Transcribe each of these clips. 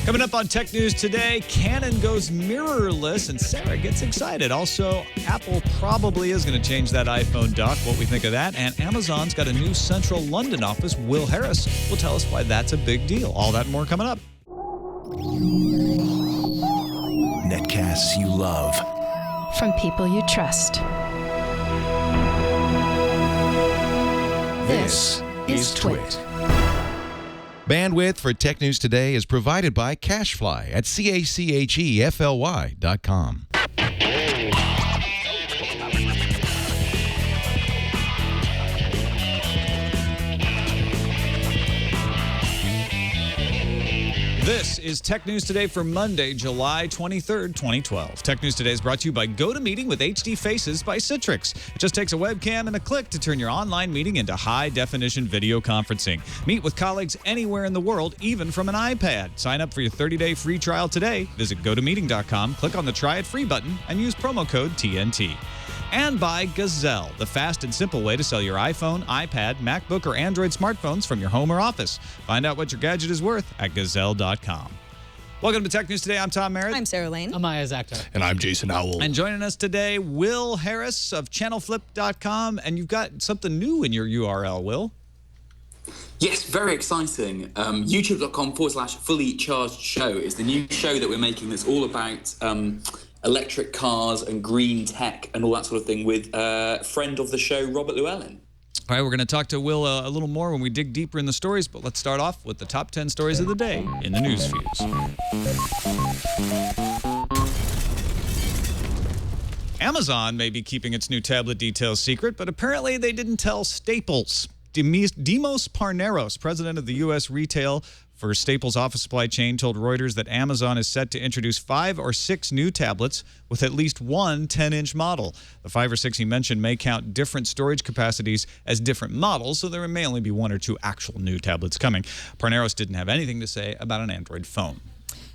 Coming up on Tech News today, Canon goes mirrorless and Sarah gets excited. Also, Apple probably is going to change that iPhone dock, what we think of that. And Amazon's got a new central London office. Wil Harris will tell us why that's a big deal. All that and more coming up. Netcasts you love. From people you trust. This is TWiT. Bandwidth for Tech News Today is provided by Cachefly at CACHEFLY.com. This is Tech News Today for Monday, July 23rd, 2012. Tech News Today is brought to you by GoToMeeting with HD Faces by Citrix. It just takes a webcam and a click to turn your online meeting into high-definition video conferencing. Meet with colleagues anywhere in the world, even from an iPad. Sign up for your 30-day free trial today. Visit GoToMeeting.com, click on the Try It Free button, and use promo code TNT. And by Gazelle, the fast and simple way to sell your iPhone, iPad, MacBook, or Android smartphones from your home or office. Find out what your gadget is worth at Gazelle.com. Welcome to Tech News Today. I'm Tom Merritt. I'm Sarah Lane. I'm Iyaz Akhtar. And I'm Jason Howell. And joining us today, Wil Harris of channelflip.com. And you've got something new in your URL, Wil. Yes, very exciting. YouTube.com/fully charged show is the new show that we're making that's all about electric cars and green tech and all that sort of thing with a friend of the show, Robert Llewellyn. All right, we're going to talk to Wil a little more when we dig deeper in the stories, but let's start off with the top 10 stories of the day in the news feeds. Amazon may be keeping its new tablet details secret, but apparently they didn't tell Staples. Dimos Parneros, president of the U.S. retail for Staples office supply chain, told Reuters that Amazon is set to introduce 5 or 6 new tablets with at least one 10-inch model. The 5 or 6 he mentioned may count different storage capacities as different models, so there may only be 1 or 2 actual new tablets coming. Parneros didn't have anything to say about an Android phone.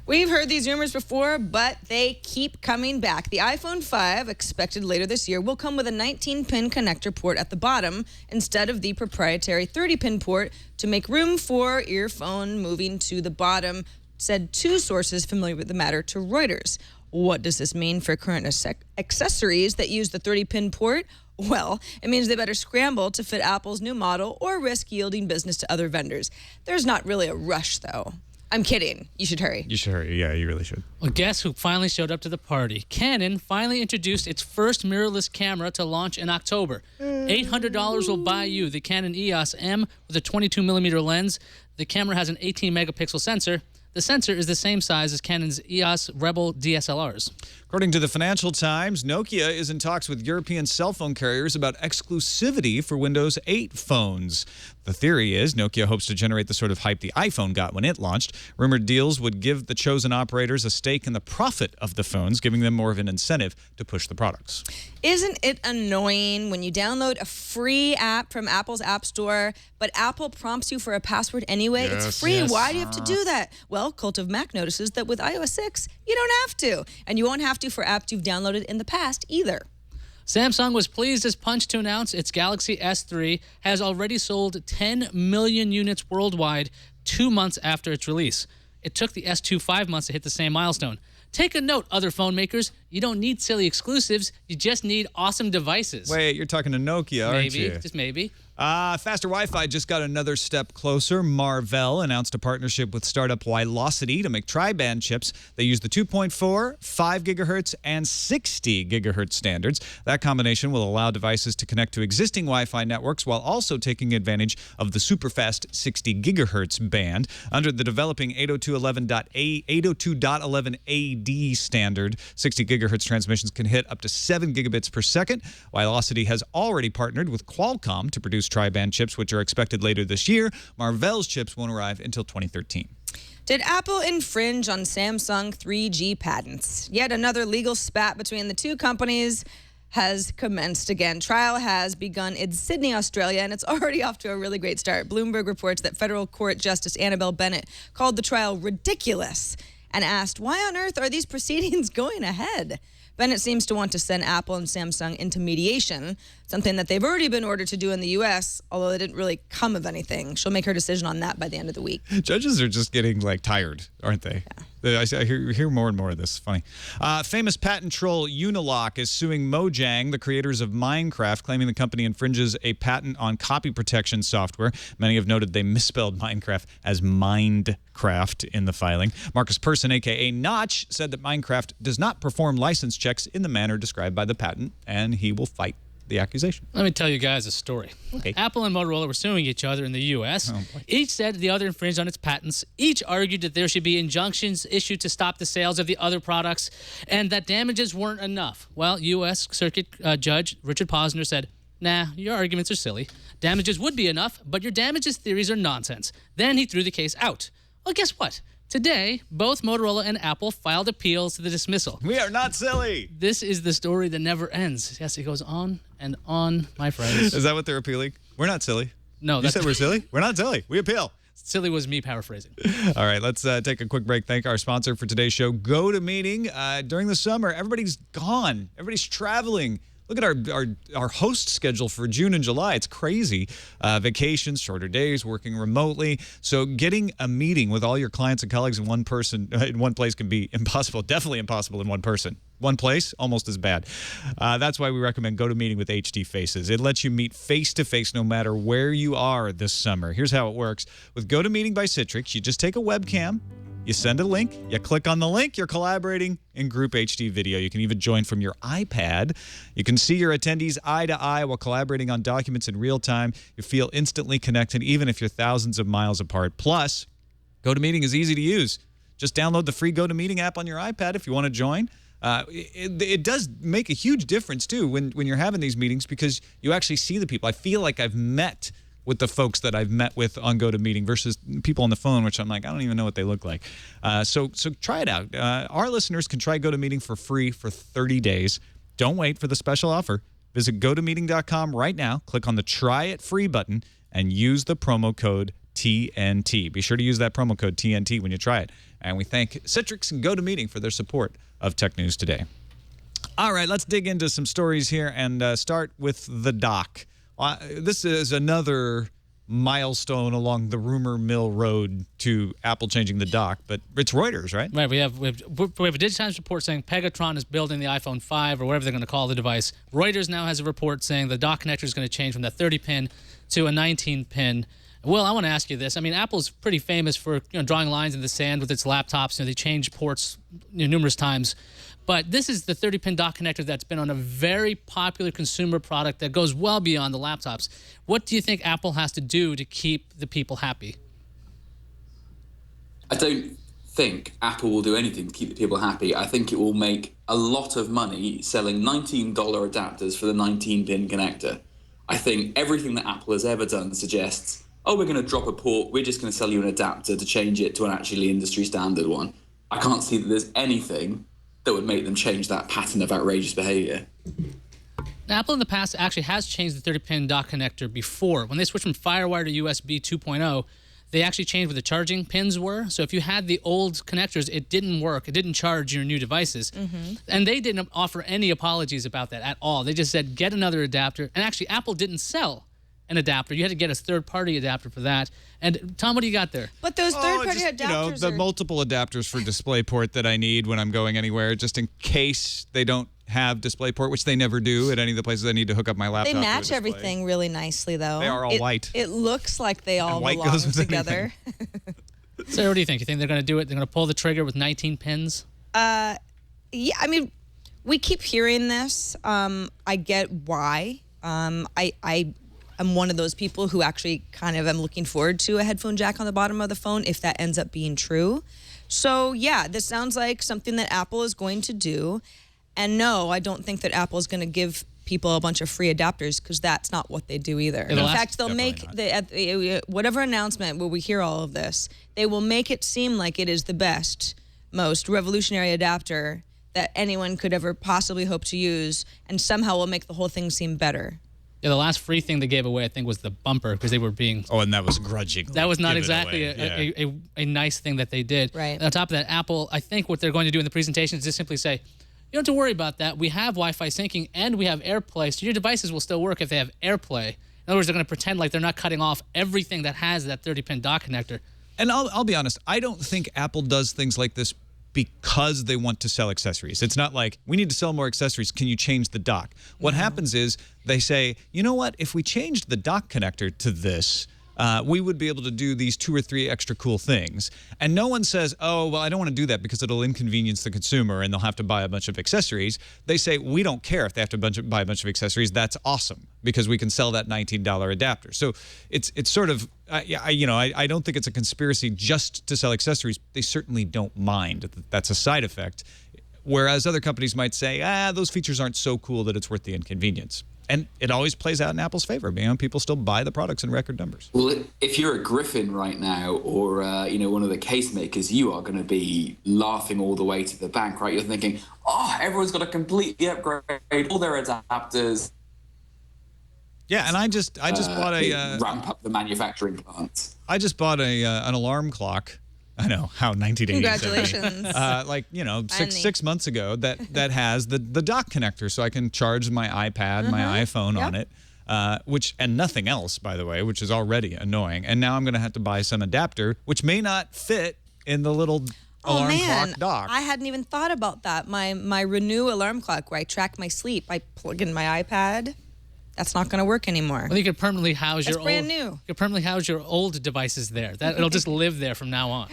We've heard these rumors before, but they keep coming back. The iPhone 5, expected later this year, will come with a 19-pin connector port at the bottom instead of the proprietary 30-pin port to make room for earphone moving to the bottom, said 2 sources familiar with the matter to Reuters. What does this mean for current accessories that use the 30-pin port? Well, it means they better scramble to fit Apple's new model or risk yielding business to other vendors. There's not really a rush, though. I'm kidding. You should hurry. You should hurry. Yeah, you really should. Well, guess who finally showed up to the party? Canon finally introduced its first mirrorless camera to launch in October. $800 will buy you the Canon Iyaz M with a 22mm lens. The camera has an 18-megapixel sensor. The sensor is the same size as Canon's Iyaz Rebel DSLRs. According to the Financial Times, Nokia is in talks with European cell phone carriers about exclusivity for Windows 8 phones. The theory is Nokia hopes to generate the sort of hype the iPhone got when it launched. Rumored deals would give the chosen operators a stake in the profit of the phones, giving them more of an incentive to push the products. Isn't it annoying when you download a free app from Apple's App Store, but Apple prompts you for a password anyway? Yes, it's free. yes. Why do you have to do that? Well, Cult of Mac notices that with iOS 6, you don't have to. And you won't have to for apps you've downloaded in the past either. Samsung was pleased as punch to announce its Galaxy S3 has already sold 10 million units worldwide 2 months after its release. It took the S2 5 months to hit the same milestone. Take a note, other phone makers. You don't need silly exclusives. You just need awesome devices. Wait, you're talking to Nokia, aren't you? Maybe, just maybe. Faster Wi-Fi just got another step closer. Marvell announced a partnership with startup Ylocity to make tri-band chips. They use the 2.4, 5 gigahertz, and 60 gigahertz standards. That combination will allow devices to connect to existing Wi-Fi networks while also taking advantage of the super-fast 60 gigahertz band. Under the developing 802.11ad standard, 60 gigahertz transmissions can hit up to 7 gigabits per second. Ylocity has already partnered with Qualcomm to produce tri-band chips, which are expected later this year. Marvell's chips won't arrive until 2013. Did Apple infringe on Samsung 3G patents? Yet another legal spat between the two companies has commenced again. Trial has begun in Sydney, Australia, and it's already off to a really great start. Bloomberg reports that federal court Justice Annabelle Bennett called the trial ridiculous and asked, why on earth are these proceedings going ahead? Bennett seems to want to send Apple and Samsung into mediation, something that they've already been ordered to do in the U.S., although it didn't really come of anything. She'll make her decision on that by the end of the week. Judges are just getting tired, aren't they? Yeah. I hear more and more of this. Funny. Famous patent troll Unilock is suing Mojang, the creators of Minecraft, claiming the company infringes a patent on copy protection software. Many have noted they misspelled Minecraft as Mindcraft in the filing. Marcus Persson, a.k.a. Notch, said that Minecraft does not perform license checks in the manner described by the patent, and he will fight the accusation. Let me tell you guys a story. Okay. Apple and Motorola were suing each other in the U.S. Each said the other infringed on its patents. Each argued that there should be injunctions issued to stop the sales of the other products and that damages weren't enough. Well, U.S. Circuit Judge Richard Posner said, nah, your arguments are silly. Damages would be enough, but your damages theories are nonsense. Then he threw the case out. Well, guess what? Today, both Motorola and Apple filed appeals to the dismissal. We are not silly. This is the story that never ends. Yes, it goes on and on, my friends. Is that what they're appealing? We're not silly. No, You said we're silly? We're not silly. We appeal. Silly was me paraphrasing. All right, let's take a quick break. Thank our sponsor for today's show, GoToMeeting. During the summer, everybody's gone. Everybody's traveling. Look at our host schedule for June and July. It's crazy. Vacations, shorter days, working remotely. So getting a meeting with all your clients and colleagues in one place can be impossible. Definitely impossible in one person. One place, almost as bad. That's why we recommend GoToMeeting with HD Faces. It lets you meet face-to-face no matter where you are this summer. Here's how it works. With GoToMeeting by Citrix, you just take a webcam, you send a link, you click on the link, you're collaborating in group HD video. You can even join from your iPad. You can see your attendees eye to eye while collaborating on documents in real time. You feel instantly connected even if you're thousands of miles apart. Plus, GoToMeeting is easy to use. Just download the free GoToMeeting app on your iPad if you want to join. It does make a huge difference, too, when you're having these meetings because you actually see the people. I feel like I've met with the folks that I've met with on GoToMeeting versus people on the phone, which I'm like, I don't even know what they look like. So try it out. Our listeners can try GoToMeeting for free for 30 days. Don't wait for the special offer. Visit GoToMeeting.com right now. Click on the Try It Free button and use the promo code TNT. Be sure to use that promo code TNT when you try it. And we thank Citrix and GoToMeeting for their support of Tech News Today. All right, let's dig into some stories here and start with the dock. This is another milestone along the rumor mill road to Apple changing the dock, but it's Reuters, right? Right. We have a Digitimes report saying Pegatron is building the iPhone 5 or whatever they're going to call the device. Reuters now has a report saying the dock connector is going to change from that 30-pin to a 19-pin. Will, I want to ask you this. I mean, Apple's pretty famous for drawing lines in the sand with its laptops. They change ports numerous times. But this is the 30-pin dock connector that's been on a very popular consumer product that goes well beyond the laptops. What do you think Apple has to do to keep the people happy? I don't think Apple will do anything to keep the people happy. I think it will make a lot of money selling $19 adapters for the 19-pin connector. I think everything that Apple has ever done suggests, oh, we're going to drop a port, we're just going to sell you an adapter to change it to an actually industry standard one. I can't see that there's anything that would make them change that pattern of outrageous behavior. Apple in the past actually has changed the 30-pin dock connector before. When they switched from FireWire to USB 2.0, they actually changed where the charging pins were. So if you had the old connectors, it didn't work. It didn't charge your new devices. Mm-hmm. And they didn't offer any apologies about that at all. They just said, get another adapter. And actually, Apple didn't sell an adapter. You had to get a third-party adapter for that. And Tom, what do you got there? But those third-party adapters the multiple adapters for DisplayPort that I need when I'm going anywhere, just in case they don't have DisplayPort, which they never do at any of the places I need to hook up my laptop. They match everything really nicely, though. They are all white. It looks like they all white belong goes with together. So what do you think? You think they're going to do it? They're going to pull the trigger with 19 pins? Yeah, I mean, we keep hearing this. I get why. I'm one of those people who actually kind of am looking forward to a headphone jack on the bottom of the phone if that ends up being true. So, yeah, this sounds like something that Apple is going to do. And no, I don't think that Apple is going to give people a bunch of free adapters because that's not what they do either. In fact, they'll make whatever announcement where we hear all of this, they will make it seem like it is the best, most revolutionary adapter that anyone could ever possibly hope to use, and somehow will make the whole thing seem better. Yeah, the last free thing they gave away, I think, was the bumper because they were being... Oh, and that was grudging. That was not exactly a nice thing that they did. Right. And on top of that, Apple, I think what they're going to do in the presentation is just simply say, You don't have to worry about that. We have Wi-Fi syncing and we have AirPlay, so your devices will still work if they have AirPlay. In other words, they're going to pretend like they're not cutting off everything that has that 30-pin dock connector. And I'll be honest, I don't think Apple does things like this because they want to sell accessories. It's not like, we need to sell more accessories, can you change the dock? What happens is they say, you know what, if we changed the dock connector to this, we would be able to do these 2 or 3 extra cool things. And no one says, oh, well, I don't want to do that because it'll inconvenience the consumer and they'll have to buy a bunch of accessories. They say, we don't care if they have to buy a bunch of accessories. That's awesome because we can sell that $19 adapter. So it's sort of, I don't think it's a conspiracy just to sell accessories. They certainly don't mind. That's a side effect. Whereas other companies might say, those features aren't so cool that it's worth the inconvenience. And it always plays out in Apple's favor. People still buy the products in record numbers. Well, if you're a Griffin right now or, one of the case makers, you are going to be laughing all the way to the bank, right? You're thinking, everyone's got to completely upgrade all their adapters. Yeah, and I just bought a... ramp up the manufacturing plants. I just bought an alarm clock. I know, how 1980s. Congratulations. 6 months ago that has the dock connector, so I can charge my iPad, my iPhone on it, and nothing else, by the way, which is already annoying. And now I'm going to have to buy some adapter, which may not fit in the little alarm clock dock. I hadn't even thought about that. My Renew alarm clock, where I track my sleep, I plug in my iPad. That's not going to work anymore. Well, you could permanently house That's brand new. You could permanently house your old devices there. It'll just live there from now on.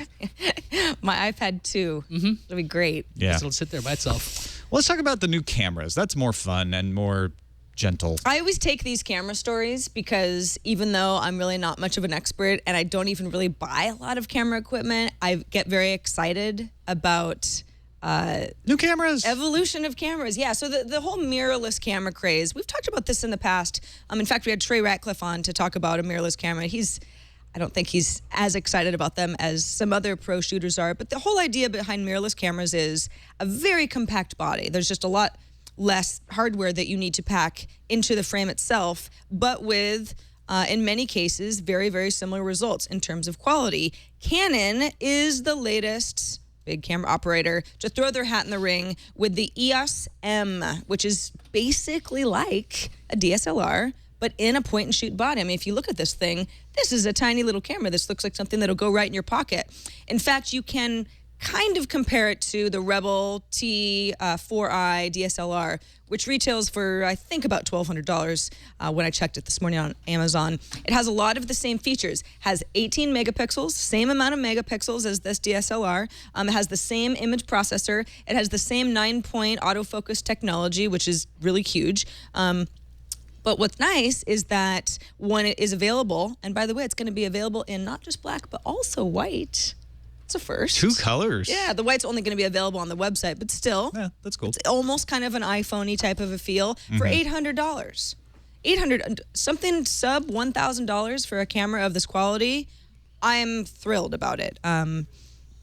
My iPad 2. It'll be great. Yeah. It'll sit there by itself. Well, let's talk about the new cameras. That's more fun and more gentle. I always take these camera stories because even though I'm really not much of an expert and I don't even really buy a lot of camera equipment, I get very excited about... new cameras. Evolution of cameras. Yeah, so the whole mirrorless camera craze, we've talked about this in the past. In fact, we had Trey Ratcliffe on to talk about a mirrorless camera. I don't think he's as excited about them as some other pro shooters are, but the whole idea behind mirrorless cameras is a very compact body. There's just a lot less hardware that you need to pack into the frame itself, but with, in many cases, very, very similar results in terms of quality. Canon is the latest big camera operator to throw their hat in the ring with the Iyaz M, which is basically like a DSLR, but in a point-and-shoot body. I mean, if you look at this thing, this is a tiny little camera. This looks like something that'll go right in your pocket. In fact, you can kind of compare it to the Rebel T4i DSLR, which retails for, I think, about $1,200 when I checked it this morning on Amazon. It has a lot of the same features. Has 18 megapixels, same amount of megapixels as this DSLR. It has the same image processor. It has the same 9-point autofocus technology, which is really huge. But what's nice is that when it is available, and by the way, it's going to be available in not just black, but also white. It's a first. 2 colors. Yeah, the white's only going to be available on the website, but still. Yeah, that's cool. It's almost kind of an iPhone-y type of a feel for $800. Something sub $1,000 for a camera of this quality. I'm thrilled about it.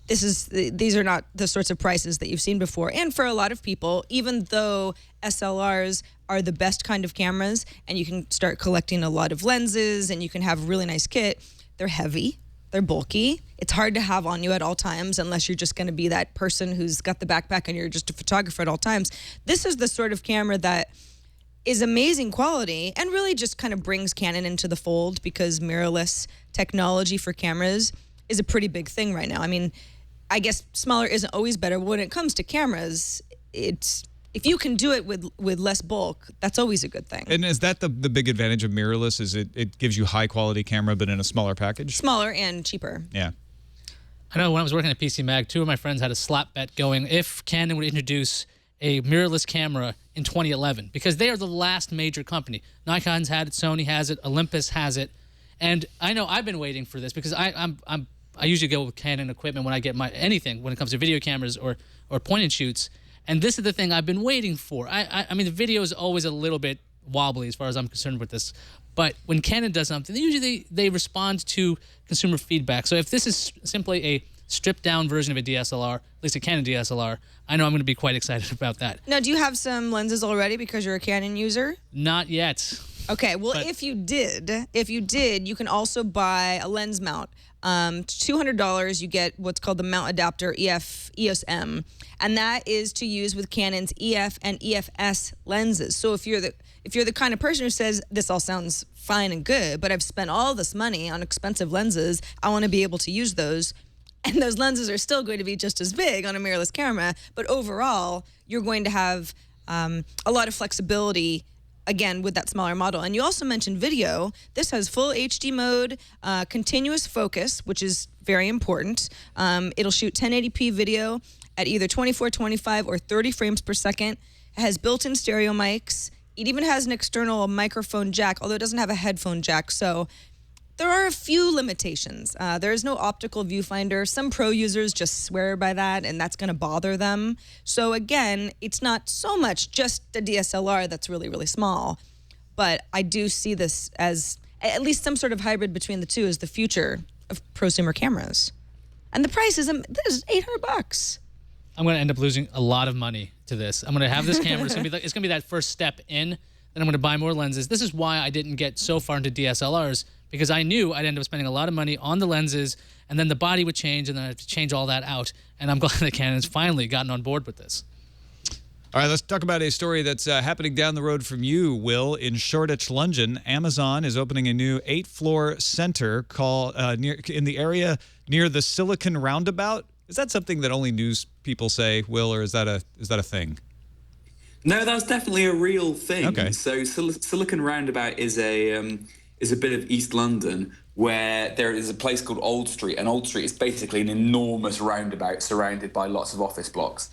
These are not the sorts of prices that you've seen before. And for a lot of people, even though SLRs are the best kind of cameras and you can start collecting a lot of lenses and you can have a really nice kit, they're heavy. They're bulky. It's hard to have on you at all times unless you're just going to be that person who's got the backpack and you're just a photographer at all times. This is the sort of camera that is amazing quality and really just kind of brings Canon into the fold because mirrorless technology for cameras is a pretty big thing right now. I mean, I guess smaller isn't always better. When it comes to cameras, if you can do it with less bulk, that's always a good thing. And is that the big advantage of mirrorless? Is it gives you high quality camera but in a smaller package? Smaller and cheaper. Yeah. I know when I was working at PC Mag, 2 of my friends had a slap bet going if Canon would introduce a mirrorless camera in 2011 because they are the last major company. Nikon's had it, Sony has it, Olympus has it, and I know I've been waiting for this because I usually go with Canon equipment when I get anything when it comes to video cameras or point and shoots. And this is the thing I've been waiting for. I mean, the video is always a little bit wobbly as far as I'm concerned with this. But when Canon does something, they respond to consumer feedback. So if this is simply a stripped-down version of a DSLR, at least a Canon DSLR, I know I'm going to be quite excited about that. Now, do you have some lenses already because you're a Canon user? Not yet. Okay, well, if you did, you can also buy a lens mount. $200, you get what's called the mount adapter EOS M, and that is to use with Canon's EF and EFS lenses. So if you're the kind of person who says this all sounds fine and good, but I've spent all this money on expensive lenses, I want to be able to use those. And those lenses are still going to be just as big on a mirrorless camera, but overall, you're going to have a lot of flexibility, again, with that smaller model. And you also mentioned video. This has full HD mode, continuous focus, which is very important. It'll shoot 1080p video at either 24, 25, or 30 frames per second. It has built-in stereo mics. It even has an external microphone jack, although it doesn't have a headphone jack. So there are a few limitations. There is no optical viewfinder. Some pro users just swear by that, and that's going to bother them. So again, it's not so much just a DSLR that's really, really small. But I do see this as at least some sort of hybrid between the two as the future of prosumer cameras. And the price is $800. I'm going to end up losing a lot of money to this. I'm going to have this camera. It's going to be that first step in. Then I'm going to buy more lenses. This is why I didn't get so far into DSLRs, because I knew I'd end up spending a lot of money on the lenses, and then the body would change, and then I'd have to change all that out. And I'm glad that Canon's finally gotten on board with this. All right, let's talk about a story that's happening down the road from you, Will. In Shoreditch, London, Amazon is opening a new 8-floor center called in the area near the Silicon Roundabout. Is that something that only news people say, Will, or is that a thing? No, that's definitely a real thing. Okay. So Silicon Roundabout is a bit of East London where there is a place called Old Street, and Old Street is basically an enormous roundabout surrounded by lots of office blocks.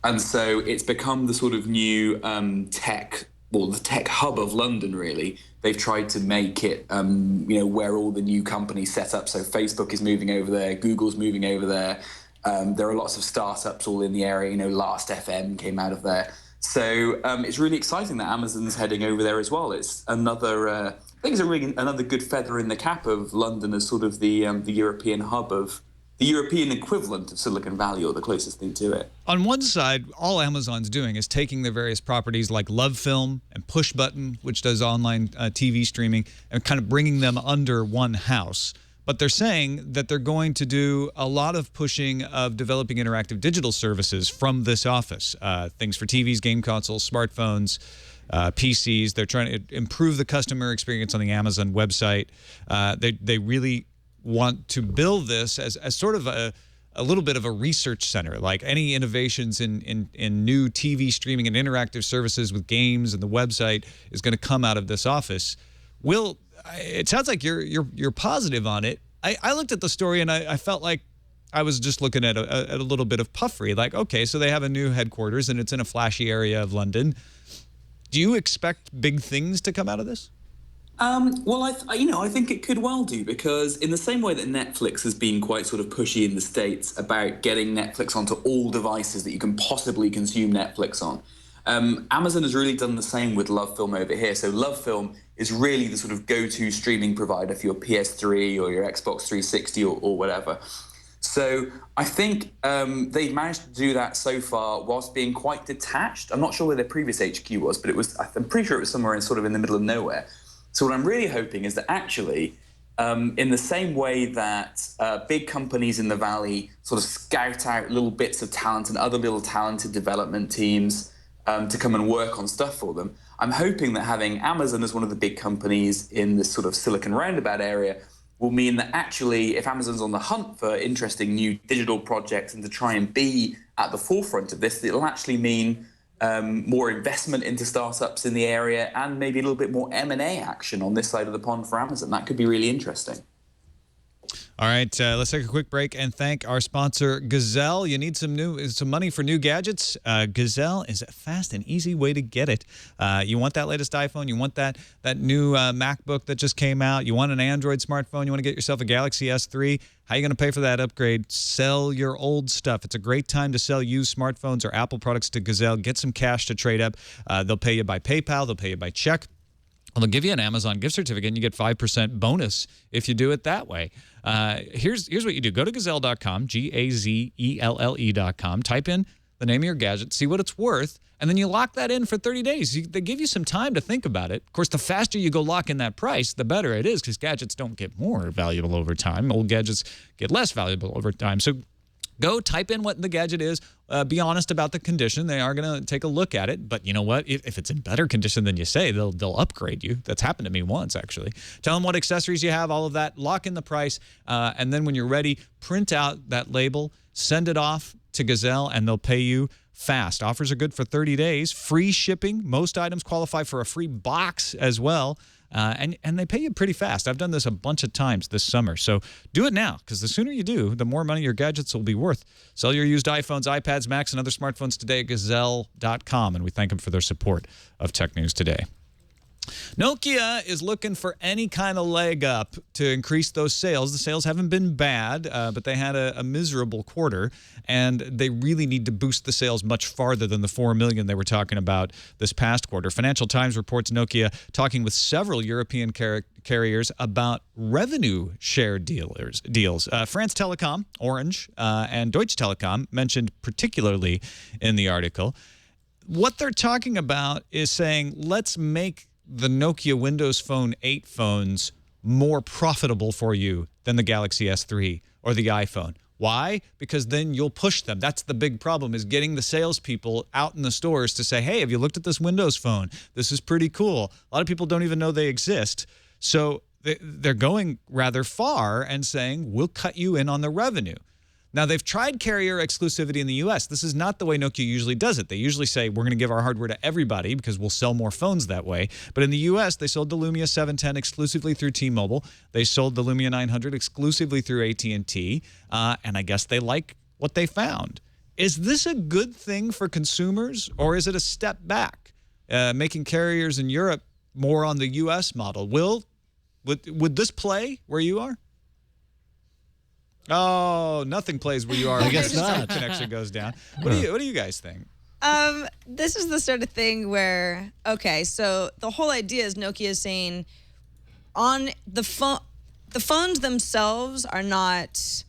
And so it's become the sort of new the tech hub of London, really. They've tried to make it, where all the new companies set up. So Facebook is moving over there, Google's moving over there. There are lots of startups all in the area. Last FM came out of there. So it's really exciting that Amazon's heading over there as well. It's another, I think it's another good feather in the cap of London as sort of the European hub of, the European equivalent of Silicon Valley, or the closest thing to it. On one side, all Amazon's doing is taking their various properties like Love Film and Push Button, which does online TV streaming, and kind of bringing them under one house. But they're saying that they're going to do a lot of pushing of developing interactive digital services from this office. Things for TVs, game consoles, smartphones, PCs. They're trying to improve the customer experience on the Amazon website. They really want to build this as sort of a little bit of a research center. Like any innovations in new TV streaming and interactive services with games and the website is going to come out of this office. Will, it sounds like you're positive on it. I looked at the story and I felt like I was just looking at a little bit of puffery. Like, okay, so they have a new headquarters and it's in a flashy area of London. Do you expect big things to come out of this? Well, I think it could well do, because in the same way that Netflix has been quite sort of pushy in the States about getting Netflix onto all devices that you can possibly consume Netflix on, Amazon has really done the same with Love Film over here. So Love Film is really the sort of go-to streaming provider for your PS3 or your Xbox 360 or whatever. So I think they've managed to do that so far whilst being quite detached. I'm not sure where their previous HQ was, but I'm pretty sure it was somewhere in the middle of nowhere. So what I'm really hoping is that actually, in the same way that big companies in the Valley sort of scout out little bits of talent and other little talented development teams to come and work on stuff for them, I'm hoping that having Amazon as one of the big companies in this sort of Silicon Roundabout area will mean that actually, if Amazon's on the hunt for interesting new digital projects and to try and be at the forefront of this, it'll actually mean more investment into startups in the area and maybe a little bit more M&A action on this side of the pond for Amazon. That could be really interesting. All right, let's take a quick break and thank our sponsor, Gazelle. You need some money for new gadgets? Gazelle is a fast and easy way to get it. You want that latest iPhone? You want that new MacBook that just came out? You want an Android smartphone? You want to get yourself a Galaxy S3? How are you going to pay for that upgrade? Sell your old stuff. It's a great time to sell used smartphones or Apple products to Gazelle. Get some cash to trade up. They'll pay you by PayPal. They'll pay you by check. Well, they'll give you an Amazon gift certificate, and you get 5% bonus if you do it that way. Here's what you do. Go to Gazelle.com, Gazelle.com. Type in the name of your gadget, see what it's worth, and then you lock that in for 30 days. They give you some time to think about it. Of course, the faster you go lock in that price, the better it is, because gadgets don't get more valuable over time. Old gadgets get less valuable over time. So go type in what the gadget is. Be honest about the condition. They are going to take a look at it. But you know what? If it's in better condition than you say, they'll upgrade you. That's happened to me once, actually. Tell them what accessories you have, all of that. Lock in the price. And then when you're ready, print out that label, send it off to Gazelle, and they'll pay you fast. Offers are good for 30 days. Free shipping. Most items qualify for a free box as well. And they pay you pretty fast. I've done this a bunch of times this summer. So do it now, because the sooner you do, the more money your gadgets will be worth. Sell your used iPhones, iPads, Macs, and other smartphones today at Gazelle.com. And we thank them for their support of Tech News Today. Nokia is looking for any kind of leg up to increase those sales. The sales haven't been bad, but they had a miserable quarter, and they really need to boost the sales much farther than the 4 million they were talking about this past quarter. Financial Times reports Nokia talking with several European carriers about revenue share deals. France Telecom, Orange, and Deutsche Telekom mentioned particularly in the article. What they're talking about is saying, let's make the Nokia Windows Phone 8 phones more profitable for you than the Galaxy S3 or the iPhone. Why? Because then you'll push them. That's the big problem, is getting the salespeople out in the stores to say, hey, have you looked at this Windows Phone? This is pretty cool. A lot of people don't even know they exist. So they're going rather far and saying, we'll cut you in on the revenue. Now, they've tried carrier exclusivity in the U.S. This is not the way Nokia usually does it. They usually say, we're going to give our hardware to everybody because we'll sell more phones that way. But in the U.S., they sold the Lumia 710 exclusively through T-Mobile. They sold the Lumia 900 exclusively through AT&T. And I guess they like what they found. Is this a good thing for consumers, or is it a step back, making carriers in Europe more on the U.S. model? Will, would this play where you are? Oh, nothing plays where you are. I guess not. Connection goes down. What do you guys think? This is the sort of thing where, okay, so the whole idea is Nokia is saying on the phones themselves are not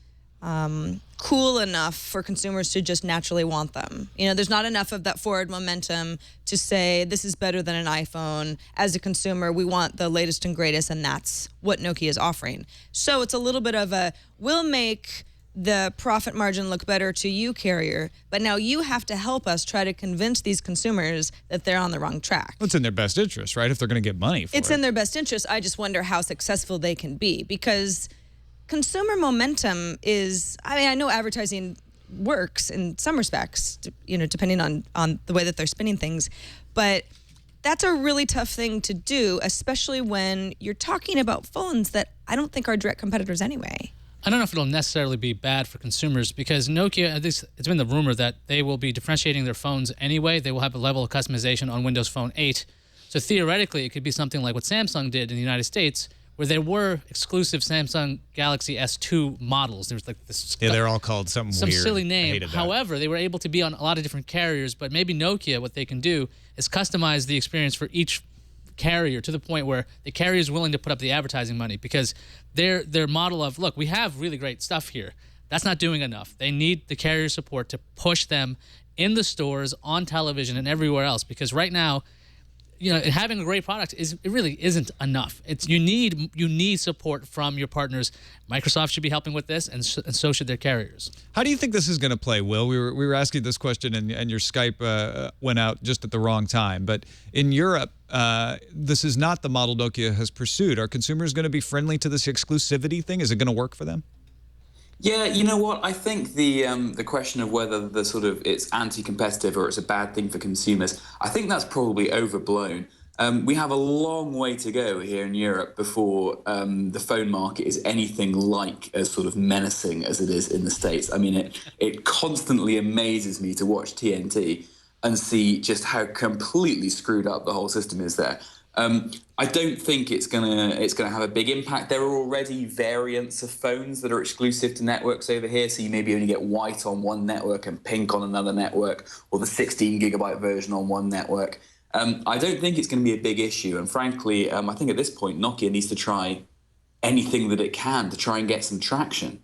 cool enough for consumers to just naturally want them. You know, there's not enough of that forward momentum to say this is better than an iPhone. As a consumer, we want the latest and greatest, and that's what Nokia is offering. So it's a little bit of a, we'll make the profit margin look better to you, carrier, but now you have to help us try to convince these consumers that they're on the wrong track. It's in their best interest, right? If they're going to get money for it. It's in their best interest. I just wonder how successful they can be, because consumer momentum is, I mean, I know advertising works in some respects, you know, depending on the way that they're spinning things, but that's a really tough thing to do, especially when you're talking about phones that I don't think are direct competitors anyway. I don't know if it'll necessarily be bad for consumers, because Nokia, at least it's been the rumor that they will be differentiating their phones anyway. They will have a level of customization on Windows Phone 8. So theoretically, it could be something like what Samsung did in the United States, where there were exclusive Samsung Galaxy S2 models. There was like this. Yeah, they're all called some weird, silly name. hated that. However, they were able to be on a lot of different carriers, but maybe Nokia, what they can do is customize the experience for each carrier to the point where the carrier is willing to put up the advertising money, because their model of, look, we have really great stuff here. That's not doing enough. They need the carrier support to push them in the stores, on television, and everywhere else, because right now, you know, having a great product it really isn't enough. You need support from your partners. Microsoft should be helping with this, and so should their carriers. How do you think this is going to play, Will? We were asking this question, and your Skype went out just at the wrong time. But in Europe, this is not the model Nokia has pursued. Are consumers going to be friendly to this exclusivity thing? Is it going to work for them? Yeah, you know what? I think the question of whether the sort of it's anti-competitive or it's a bad thing for consumers, I think that's probably overblown. We have a long way to go here in Europe before the phone market is anything like as sort of menacing as it is in the States. I mean, it constantly amazes me to watch TNT and see just how completely screwed up the whole system is there. I don't think it's gonna have a big impact. There are already variants of phones that are exclusive to networks over here, so you maybe only get white on one network and pink on another network, or the 16-gigabyte version on one network. I don't think it's going to be a big issue, and frankly, I think at this point Nokia needs to try anything that it can to try and get some traction.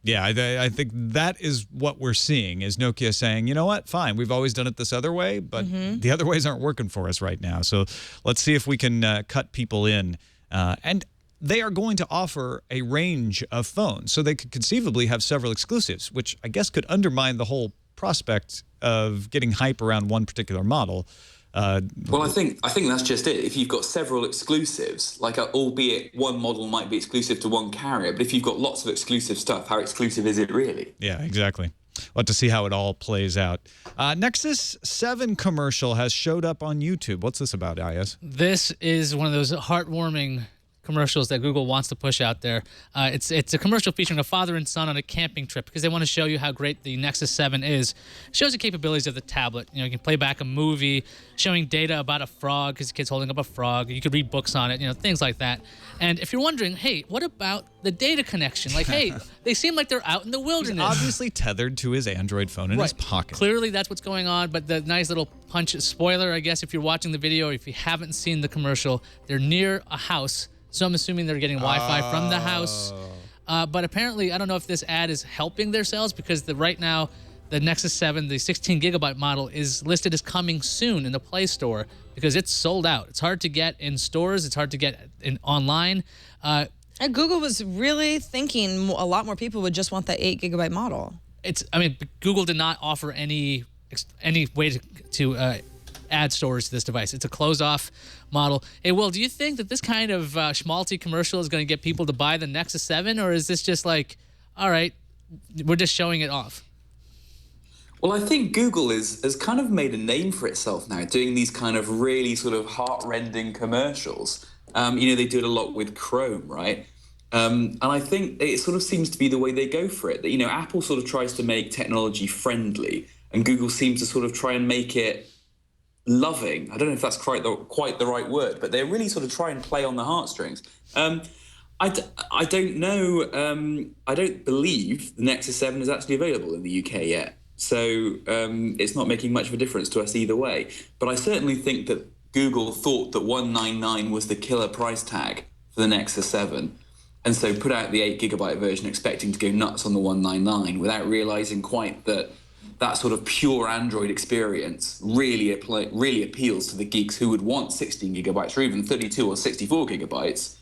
Yeah, I think that is what we're seeing is Nokia saying, you know what, fine, we've always done it this other way, but the other ways aren't working for us right now. So let's see if we can cut people in. And they are going to offer a range of phones. So they could conceivably have several exclusives, which I guess could undermine the whole prospect of getting hype around one particular model. Well, I think that's just it. If you've got several exclusives, like albeit one model might be exclusive to one carrier, but if you've got lots of exclusive stuff, how exclusive is it really? Yeah, exactly. We'll have to see how it all plays out. Nexus 7 commercial has showed up on YouTube. What's this about, Iyaz? This is one of those heartwarming commercials that Google wants to push out there. It's a commercial featuring a father and son on a camping trip because they want to show you how great the Nexus 7 is. It shows the capabilities of the tablet. You can play back a movie, showing data about a frog because the kid's holding up a frog. You could read books on it, things like that. And if you're wondering, hey, what about the data connection? Like, hey, they seem like they're out in the wilderness. He's obviously tethered to his Android phone in his pocket. Clearly, that's what's going on. But the nice little punch spoiler, I guess, if you're watching the video, or if you haven't seen the commercial, they're near a house. So I'm assuming they're getting Wi-Fi from the house. But apparently, I don't know if this ad is helping their sales because right now, the Nexus 7, the 16GB model, is listed as coming soon in the Play Store because it's sold out. It's hard to get in stores. It's hard to get online. And Google was really thinking a lot more people would just want that 8GB model. Google did not offer any way to add storage to this device. It's a closed-off model. Hey, Will, do you think that this kind of schmaltzy commercial is going to get people to buy the Nexus 7, or is this just like, all right, we're just showing it off? Well, I think Google has kind of made a name for itself now, doing these kind of really sort of heart-rending commercials. They do it a lot with Chrome, right? And I think it sort of seems to be the way they go for it. That, Apple sort of tries to make technology friendly, and Google seems to sort of try and make it loving. I don't know if that's quite the right word, but they really sort of try and play on the heartstrings. I don't know. I don't believe the Nexus 7 is actually available in the UK yet. So it's not making much of a difference to us either way. But I certainly think that Google thought that 199 was the killer price tag for the Nexus 7. And so put out the 8GB version expecting to go nuts on the 199 without realizing quite that sort of pure Android experience really appeals to the geeks who would want 16GB or even 32 or 64GB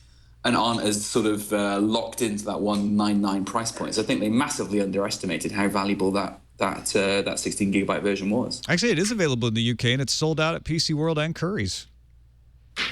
and aren't as sort of locked into that 199 price point. So I think they massively underestimated how valuable that 16GB version was. Actually, it is available in the UK, and it's sold out at PC World and Curry's.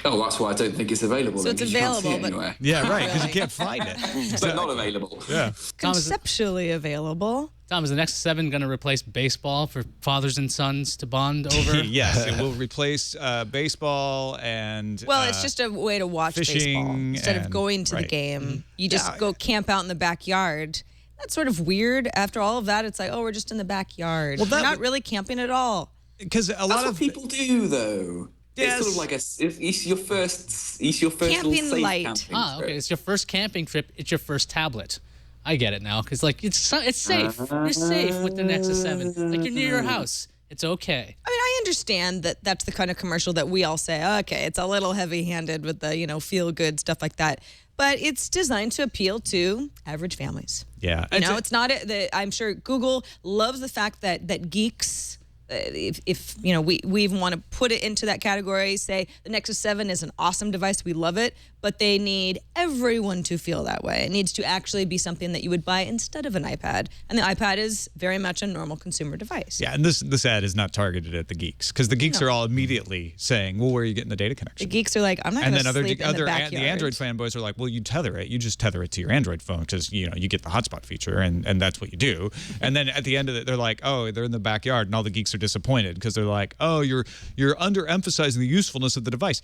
Oh, that's why I don't think it's available. So it's available, but anywhere. Yeah, right, because you can't find it. But not available. Yeah. Conceptually available. Tom, is the Nexus 7 going to replace baseball for fathers and sons to bond over? Yes, it will replace baseball and Well, it's just a way to watch baseball. Instead of going to the game, you just go camp out in the backyard. That's sort of weird. After all of that, it's like, oh, we're just in the backyard. Well, we're not really camping at all. Because that's what people do, though. Yes. It's sort of like it's your first camping little safe light. Camping okay. trip. It's your first camping trip. It's your first tablet. I get it now. Because, it's safe. You're safe with the Nexus 7. Like, you're near your house. It's okay. I understand that that's the kind of commercial that we all say, okay, it's a little heavy-handed with the, feel-good stuff like that. But it's designed to appeal to average families. Yeah. It's not. I'm sure Google loves the fact that geeks. If we even want to put it into that category, say the Nexus 7 is an awesome device, we love it, but they need everyone to feel that way. It needs to actually be something that you would buy instead of an iPad, and the iPad is very much a normal consumer device. Yeah, and this ad is not targeted at the geeks because the geeks are all immediately saying, "Well, where are you getting the data connection?" The geeks are like, "I'm not going to sleep in the backyard." The Android fanboys are like, "Well, you tether it. You just tether it to your Android phone because you get the hotspot feature, and that's what you do." And then at the end of it, they're like, "Oh, they're in the backyard," and all the geeks are disappointed because they're like, "Oh, you're underemphasizing the usefulness of the device."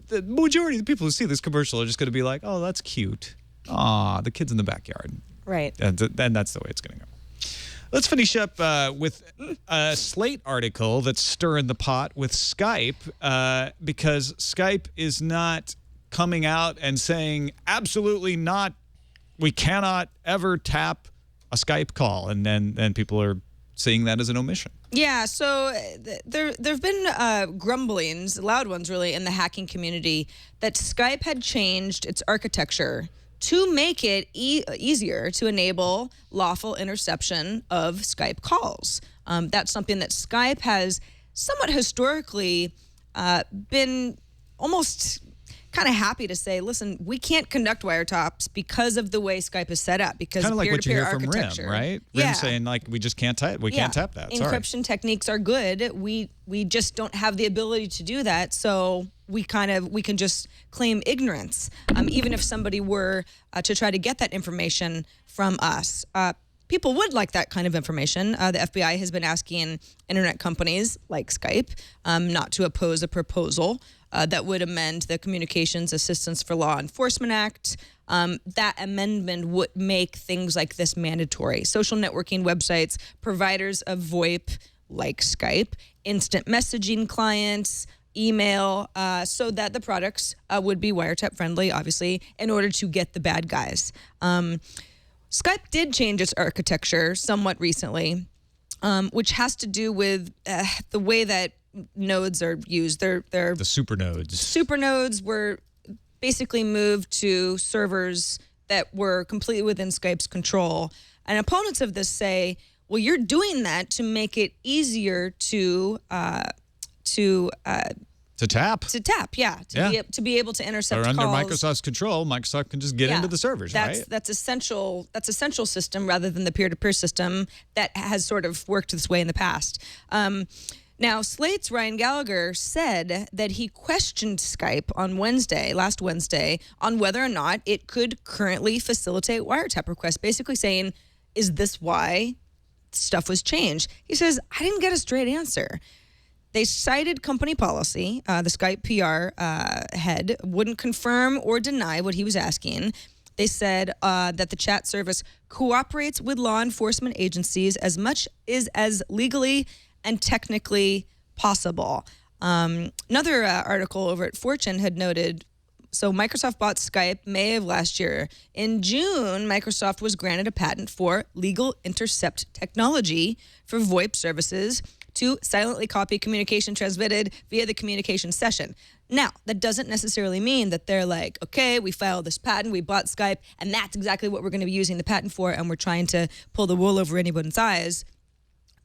The majority of the people who see this commercial are just going to be like, "Oh, that's cute. Aw, the kid's in the backyard." Right. And then that's the way it's going to go. Let's finish up with a Slate article that's stirring the pot with Skype because Skype is not coming out and saying absolutely not, we cannot ever tap a Skype call. And then people are seeing that as an omission. Yeah, so there've been grumblings, loud ones really, in the hacking community that Skype had changed its architecture to make it easier to enable lawful interception of Skype calls. That's something that Skype has somewhat historically been almost kind of happy to say, listen, we can't conduct wiretaps because of the way Skype is set up, because Kind of like what you peer-to-peer hear from architecture. RIM, right? Yeah. RIM saying like we just can't tap. We can't tap that. Sorry. Encryption techniques are good. We just don't have the ability to do that. So we can just claim ignorance, even if somebody were to try to get that information from us. People would like that kind of information. The FBI has been asking internet companies like Skype not to oppose a proposal that would amend the Communications Assistance for Law Enforcement Act. That amendment would make things like this mandatory. Social networking websites, providers of VoIP like Skype, instant messaging clients, email, so that the products would be wiretap friendly, obviously, in order to get the bad guys. Skype did change its architecture somewhat recently, which has to do with the way that nodes are used. They're The supernodes. Supernodes were basically moved to servers that were completely within Skype's control. And opponents of this say, well, you're doing that to make it easier to tap. To be able to intercept They're under calls. Microsoft's control. Microsoft can just get into the servers, right? That's essential. That's a central system rather than the peer-to-peer system that has sort of worked this way in the past. Now, Slate's Ryan Gallagher said that he questioned Skype on last Wednesday, on whether or not it could currently facilitate wiretap requests, basically saying, is this why stuff was changed? He says, I didn't get a straight answer. They cited company policy. The Skype PR head wouldn't confirm or deny what he was asking. They said that the chat service cooperates with law enforcement agencies as much as legally and technically possible. Another article over at Fortune had noted, so Microsoft bought Skype May of last year. In June, Microsoft was granted a patent for legal intercept technology for VoIP services to silently copy communication transmitted via the communication session. Now, that doesn't necessarily mean that they're like, okay, we filed this patent, we bought Skype, and that's exactly what we're going to be using the patent for, and we're trying to pull the wool over anyone's eyes.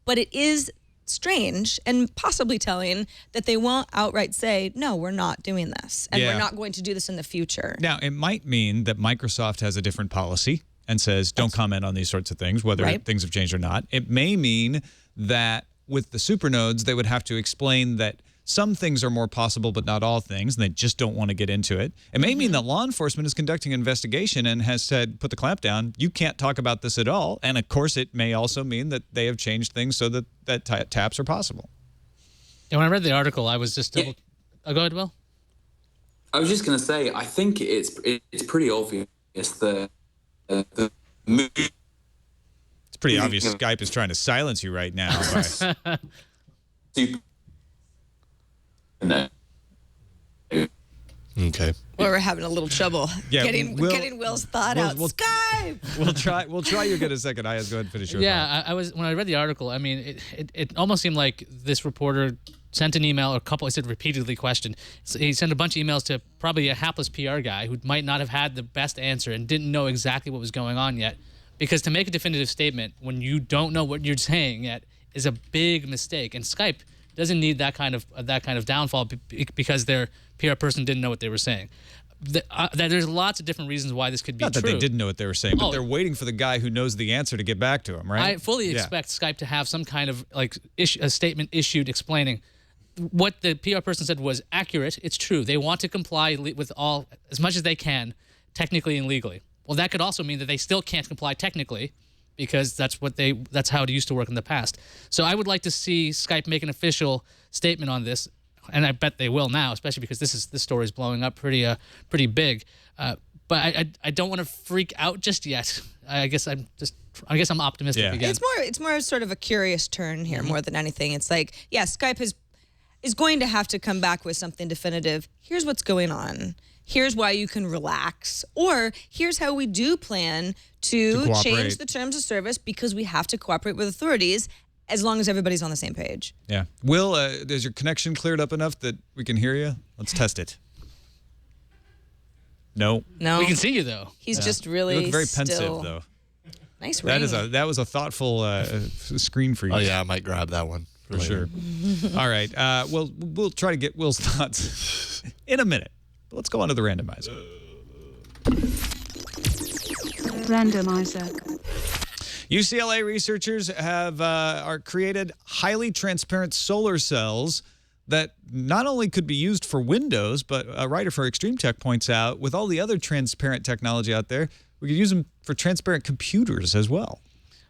But it is strange and possibly telling that they won't outright say, no, we're not doing this, and we're not going to do this in the future. Now, it might mean that Microsoft has a different policy and says, don't comment on these sorts of things, whether things have changed or not. It may mean that with the supernodes, they would have to explain that some things are more possible, but not all things, and they just don't want to get into it. It may mean that law enforcement is conducting an investigation and has said, put the clamp down, you can't talk about this at all. And of course, it may also mean that they have changed things so that taps are possible. And when I read the article, I was just... go ahead, Will. I was just going to say, I think it's pretty obvious the move. It's pretty obvious Skype is trying to silence you right now. No. Okay. Well, we're having a little trouble getting Will's thought out. Skype! We'll try you again in a second. Iyaz, go ahead and finish your thought. Yeah, I was when I read the article, I mean, it almost seemed like this reporter sent an email, or a couple, he said repeatedly questioned. So he sent a bunch of emails to probably a hapless PR guy who might not have had the best answer and didn't know exactly what was going on yet. Because to make a definitive statement when you don't know what you're saying yet is a big mistake. And Skype doesn't need that kind of downfall because their PR person didn't know what they were saying. There's lots of different reasons why this could be Not true. that they didn't know what they were saying, but they're waiting for the guy who knows the answer to get back to him, right? I fully expect Skype to have some kind of a statement issued explaining what the PR person said was accurate. It's true. They want to comply with all as much as they can, technically and legally. Well, that could also mean that they still can't comply technically, because that's how it used to work in the past. So I would like to see Skype make an official statement on this, and I bet they will now, especially because this story is blowing up pretty big. But I don't want to freak out just yet. I guess I'm optimistic again. It's more sort of a curious turn here more than anything. It's like, yeah, Skype is going to have to come back with something definitive. Here's what's going on. Here's why you can relax. Or here's how we do plan to change the terms of service, because we have to cooperate with authorities as long as everybody's on the same page. Yeah. Will, is your connection cleared up enough that we can hear you? Let's test it. No. No. We can see you, though. He's just really You look very pensive, still. though. Nice ring. That was a thoughtful screen for you. Oh, yeah, I might grab that one. For sure. All right. We'll try to get Will's thoughts in a minute. But let's go on to the randomizer. Randomizer. UCLA researchers have created highly transparent solar cells that not only could be used for Windows, but a writer for Extreme Tech points out, with all the other transparent technology out there, we could use them for transparent computers as well.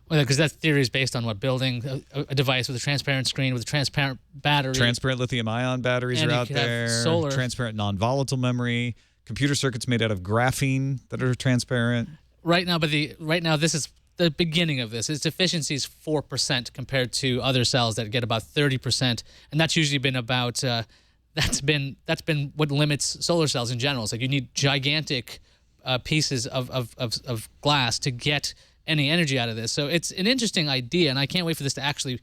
Well, because that theory is based on what? Building a device with a transparent screen with a transparent battery. Transparent lithium-ion batteries And are you out could have there. solar. Transparent non-volatile memory. Computer circuits made out of graphene that are transparent. Right now, this is the beginning of this. Its efficiency is 4% compared to other cells that get about 30%, and that's usually been about that's been what limits solar cells in general. It's like you need gigantic pieces of glass to get any energy out of this. So it's an interesting idea, and I can't wait for this to actually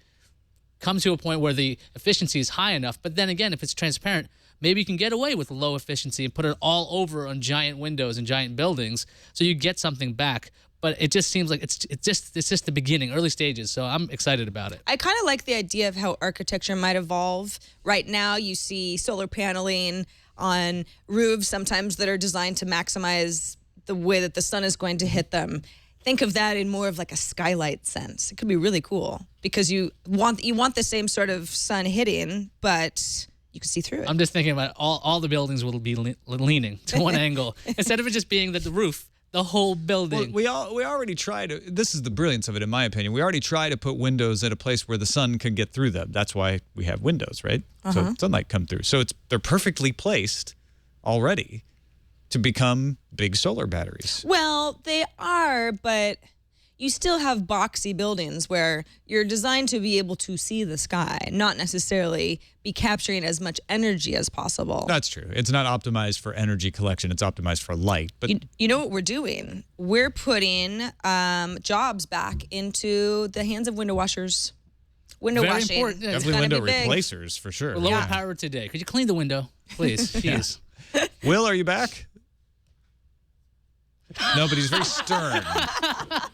come to a point where the efficiency is high enough. But then again, if it's transparent, maybe you can get away with low efficiency and put it all over on giant windows and giant buildings, so you get something back. But it just seems like it's just the beginning, early stages. So I'm excited about it. I kind of like the idea of how architecture might evolve. Right now, you see solar paneling on roofs sometimes that are designed to maximize the way that the sun is going to hit them. Think of that in more of like a skylight sense. It could be really cool because you want the same sort of sun hitting, but you can see through it. I'm just thinking about all the buildings will be leaning to one angle instead of it just being the roof. The whole building. Well, we already tried to. This is the brilliance of it, in my opinion. We already try to put windows at a place where the sun can get through them. That's why we have windows, right? So sunlight come through. So they're perfectly placed already to become big solar batteries. Well, they are, but you still have boxy buildings where you're designed to be able to see the sky, not necessarily be capturing as much energy as possible. That's true. It's not optimized for energy collection. It's optimized for light. But you know what we're doing? We're putting jobs back into the hands of window washers. Window Very washing. important. Yeah, definitely It's window gonna be big. replacers for sure. We're lower Yeah. power today. Could you clean the window, please? Jeez. Will, are you back? No, but he's very stern.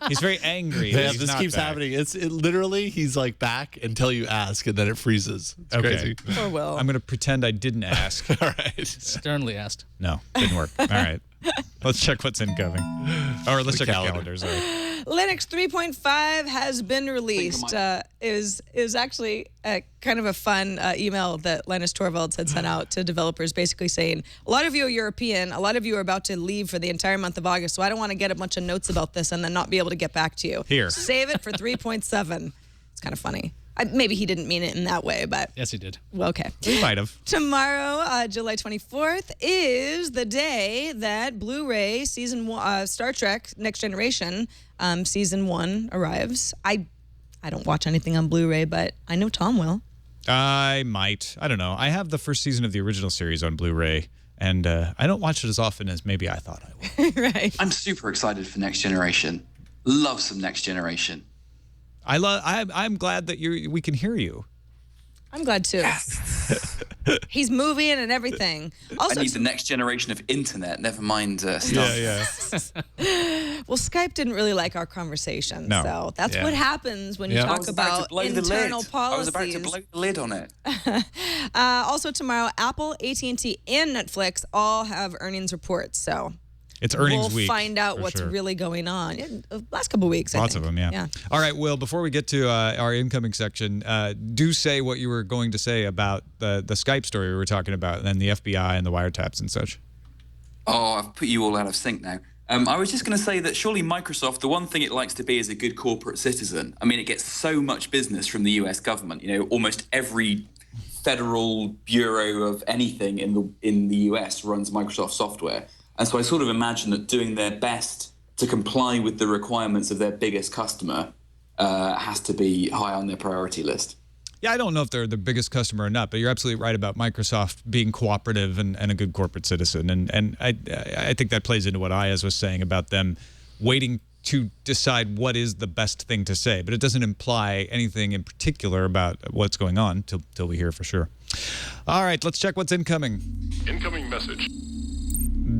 He's very angry. Yeah, He's this not keeps back. happening. It literally, he's like back until you ask, and then it freezes. It's Okay. crazy. Poor Will. I'm going to pretend I didn't ask. All right. Sternly asked. No, didn't work. All right. Let's check what's incoming. Or let's check the calendar. Sorry. Linux 3.5 has been released. It was actually kind of a fun email that Linus Torvalds had sent out to developers, basically saying, a lot of you are European, a lot of you are about to leave for the entire month of August, so I don't want to get a bunch of notes about this and then not be able to get back to you. Here. Save it for 3.7. It's kind of funny. Maybe he didn't mean it in that way, but Yes, he did. well, okay. We might have. Tomorrow, July 24th, is the day that Blu-ray season one, Star Trek Next Generation season 1 arrives. I don't watch anything on Blu-ray, but I know Tom will. I might. I don't know. I have the first season of the original series on Blu-ray, and I don't watch it as often as maybe I thought I would. Right. I'm super excited for Next Generation. Love some Next Generation. I'm glad that we can hear you. I'm glad too. He's moving and everything. Also, I need the next generation of internet, never mind stuff. Yeah. well, Skype didn't really like our conversation, No. so that's Yeah. what happens when you Yeah. I talk was about to about blow the internal lid. policies. I was about to blow the lid on it. Also tomorrow, Apple, AT&T, and Netflix all have earnings reports, so It's earnings we'll week. find out for what's sure. really going on. In the last couple of weeks, Lots I of think. them, yeah. All right, Will, before we get to our incoming section, do say what you were going to say about the Skype story we were talking about and the FBI and the wiretaps and such. Oh, I've put you all out of sync now. I was just going to say that surely Microsoft, the one thing it likes to be is a good corporate citizen. I mean, it gets so much business from the US government. You know, almost every federal bureau of anything in the US runs Microsoft software. And so I sort of imagine that doing their best to comply with the requirements of their biggest customer has to be high on their priority list. Yeah, I don't know if they're the biggest customer or not, but you're absolutely right about Microsoft being cooperative and a good corporate citizen. And I think that plays into what Iyaz was saying about them waiting to decide what is the best thing to say. But it doesn't imply anything in particular about what's going on till we hear for sure. All right, let's check what's incoming. Incoming message.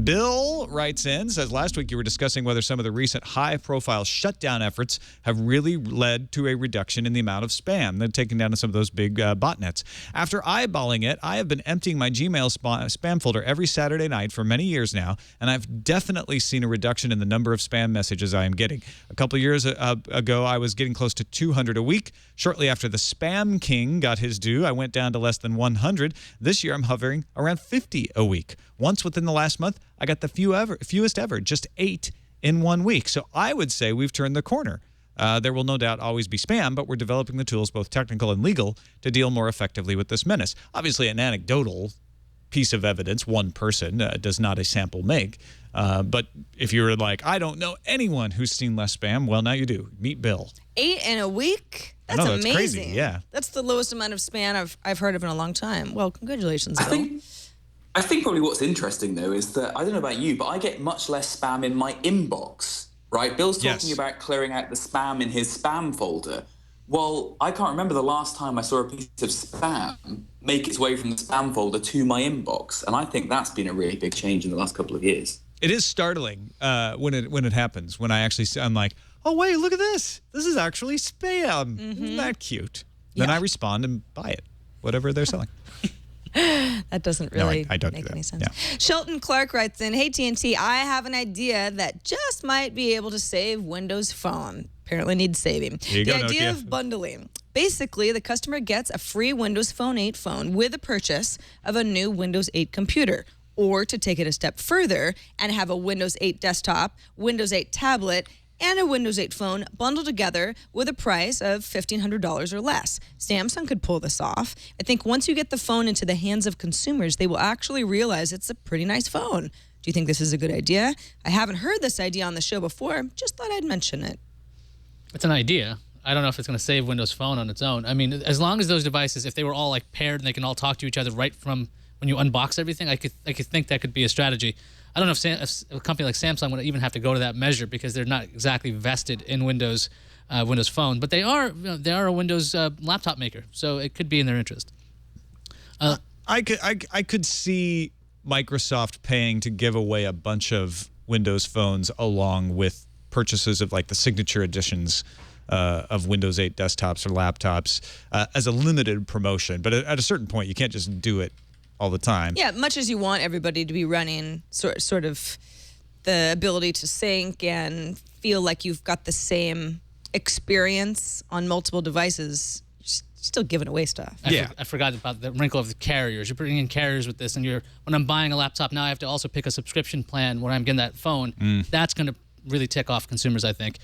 Bill writes in, says, last week you were discussing whether some of the recent high-profile shutdown efforts have really led to a reduction in the amount of spam. They're taking down some of those big botnets. After eyeballing it, I have been emptying my Gmail spam folder every Saturday night for many years now, and I've definitely seen a reduction in the number of spam messages I am getting. A couple of years ago, I was getting close to 200 a week. Shortly after the Spam King got his due, I went down to less than 100. This year, I'm hovering around 50 a week. Once within the last month, I got the fewest ever, just 8 in 1 week. So I would say we've turned the corner. There will no doubt always be spam, but we're developing the tools, both technical and legal, to deal more effectively with this menace. Obviously, an anecdotal piece of evidence, one person, does not a sample make. But if you're like, I don't know anyone who's seen less spam, well, now you do. Meet Bill. 8 in a week? That's I know, that's amazing. crazy, yeah. That's the lowest amount of spam I've heard of in a long time. Well, congratulations, Bill. I think probably what's interesting, though, is that, I don't know about you, but I get much less spam in my inbox, right? Bill's talking about clearing out the spam in his spam folder. Well, I can't remember the last time I saw a piece of spam make its way from the spam folder to my inbox, and I think that's been a really big change in the last couple of years. It is startling when it happens, when I'm like, oh, wait, look at this. This is actually spam. Isn't that cute? Then I respond and buy it, whatever they're selling. That doesn't really I don't make do that. any sense. Yeah. Shelton Clark writes in, hey, TNT, I have an idea that just might be able to save Windows Phone. Apparently needs saving. Here you the go, idea Nokia. of bundling. Basically, the customer gets a free Windows Phone 8 phone with a purchase of a new Windows 8 computer. Or to take it a step further and have a Windows 8 desktop, Windows 8 tablet, and a Windows 8 phone bundled together with a price of $1,500 or less. Samsung could pull this off. I think once you get the phone into the hands of consumers, they will actually realize it's a pretty nice phone. Do you think this is a good idea? I haven't heard this idea on the show before. Just thought I'd mention it. It's an idea. I don't know if it's going to save Windows Phone on its own. I mean, as long as those devices, if they were all like paired and they can all talk to each other right from when you unbox everything, I could think that could be a strategy. I don't know if a company like Samsung would even have to go to that measure because they're not exactly vested in Windows Phone, but they are a Windows laptop maker, so it could be in their interest. I could see Microsoft paying to give away a bunch of Windows phones along with purchases of like the signature editions of Windows 8 desktops or laptops as a limited promotion. But at a certain point, you can't just do it all the time. Yeah, much as you want everybody to be running sort of the ability to sync and feel like you've got the same experience on multiple devices, you're still giving away stuff. I forgot about the wrinkle of the carriers. You're putting in carriers with this, and when I'm buying a laptop now, I have to also pick a subscription plan where I'm getting that phone. That's going to really tick off consumers, I think.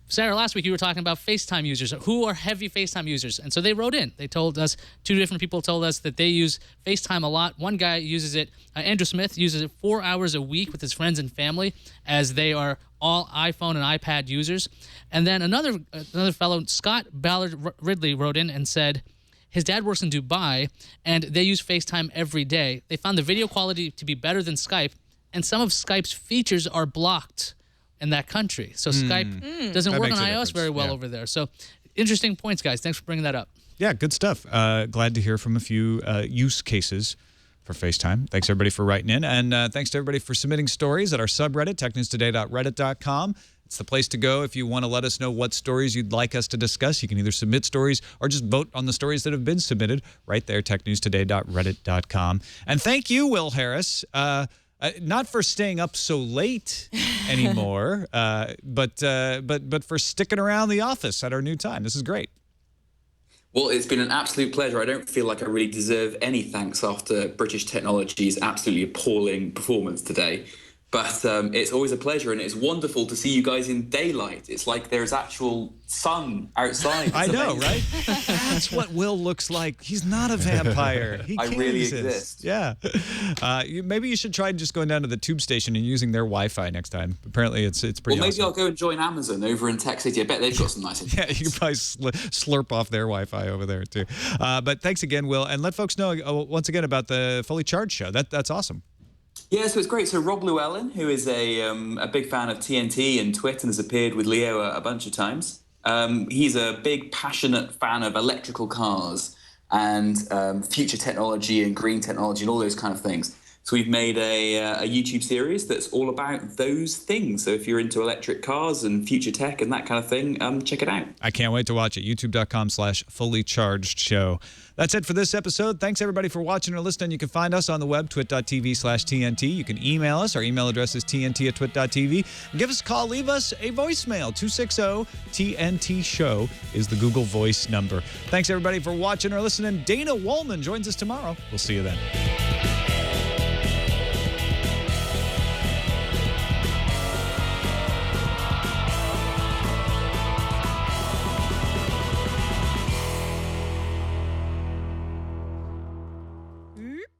Sarah, last week you were talking about FaceTime users. Who are heavy FaceTime users? And so they wrote in. They told us, 2 different people told us that they use FaceTime a lot. One guy uses it, Andrew Smith, uses it 4 hours a week with his friends and family as they are all iPhone and iPad users. And then another fellow, Scott Ballard Ridley, wrote in and said his dad works in Dubai and they use FaceTime every day. They found the video quality to be better than Skype, and some of Skype's features are blocked in that country. So Skype doesn't work on iOS very well over there. So interesting points, guys. Thanks for bringing that up. Yeah, good stuff. Glad to hear from a few use cases for FaceTime. Thanks, everybody, for writing in. And thanks to everybody for submitting stories at our subreddit, technewstoday.reddit.com. It's the place to go if you want to let us know what stories you'd like us to discuss. You can either submit stories or just vote on the stories that have been submitted right there, technewstoday.reddit.com. And thank you, Wil Harris. Not for staying up so late anymore, but for sticking around the office at our new time. This is great. Well, it's been an absolute pleasure. I don't feel like I really deserve any thanks after British Technology's absolutely appalling performance today. But it's always a pleasure, and it's wonderful to see you guys in daylight. It's like there's actual sun outside. I know, right? That's what Wil looks like. He's not a vampire. I really exist. Yeah. Maybe you should try just going down to the tube station and using their Wi-Fi next time. Apparently, it's pretty Well, maybe awesome. I'll go and join Amazon over in Tech City. I bet they've got some nice Yeah, you can probably slurp off their Wi-Fi over there, too. But thanks again, Wil. And let folks know, once again, about the Fully Charged show. That's awesome. Yeah, so it's great. So Rob Llewellyn, who is a big fan of TNT and TWiT and has appeared with Leo a bunch of times, he's a big, passionate fan of electrical cars and future technology and green technology and all those kind of things. So we've made a YouTube series that's all about those things. So if you're into electric cars and future tech and that kind of thing, check it out. I can't wait to watch it. youtube.com/fullychargedshow. That's it for this episode. Thanks, everybody, for watching or listening. You can find us on the web, twit.tv/TNT. You can email us. Our email address is tnt@twit.tv. Give us a call. Leave us a voicemail. 260-TNT-SHOW is the Google Voice number. Thanks, everybody, for watching or listening. Dana Wollman joins us tomorrow. We'll see you then. Mm-hmm.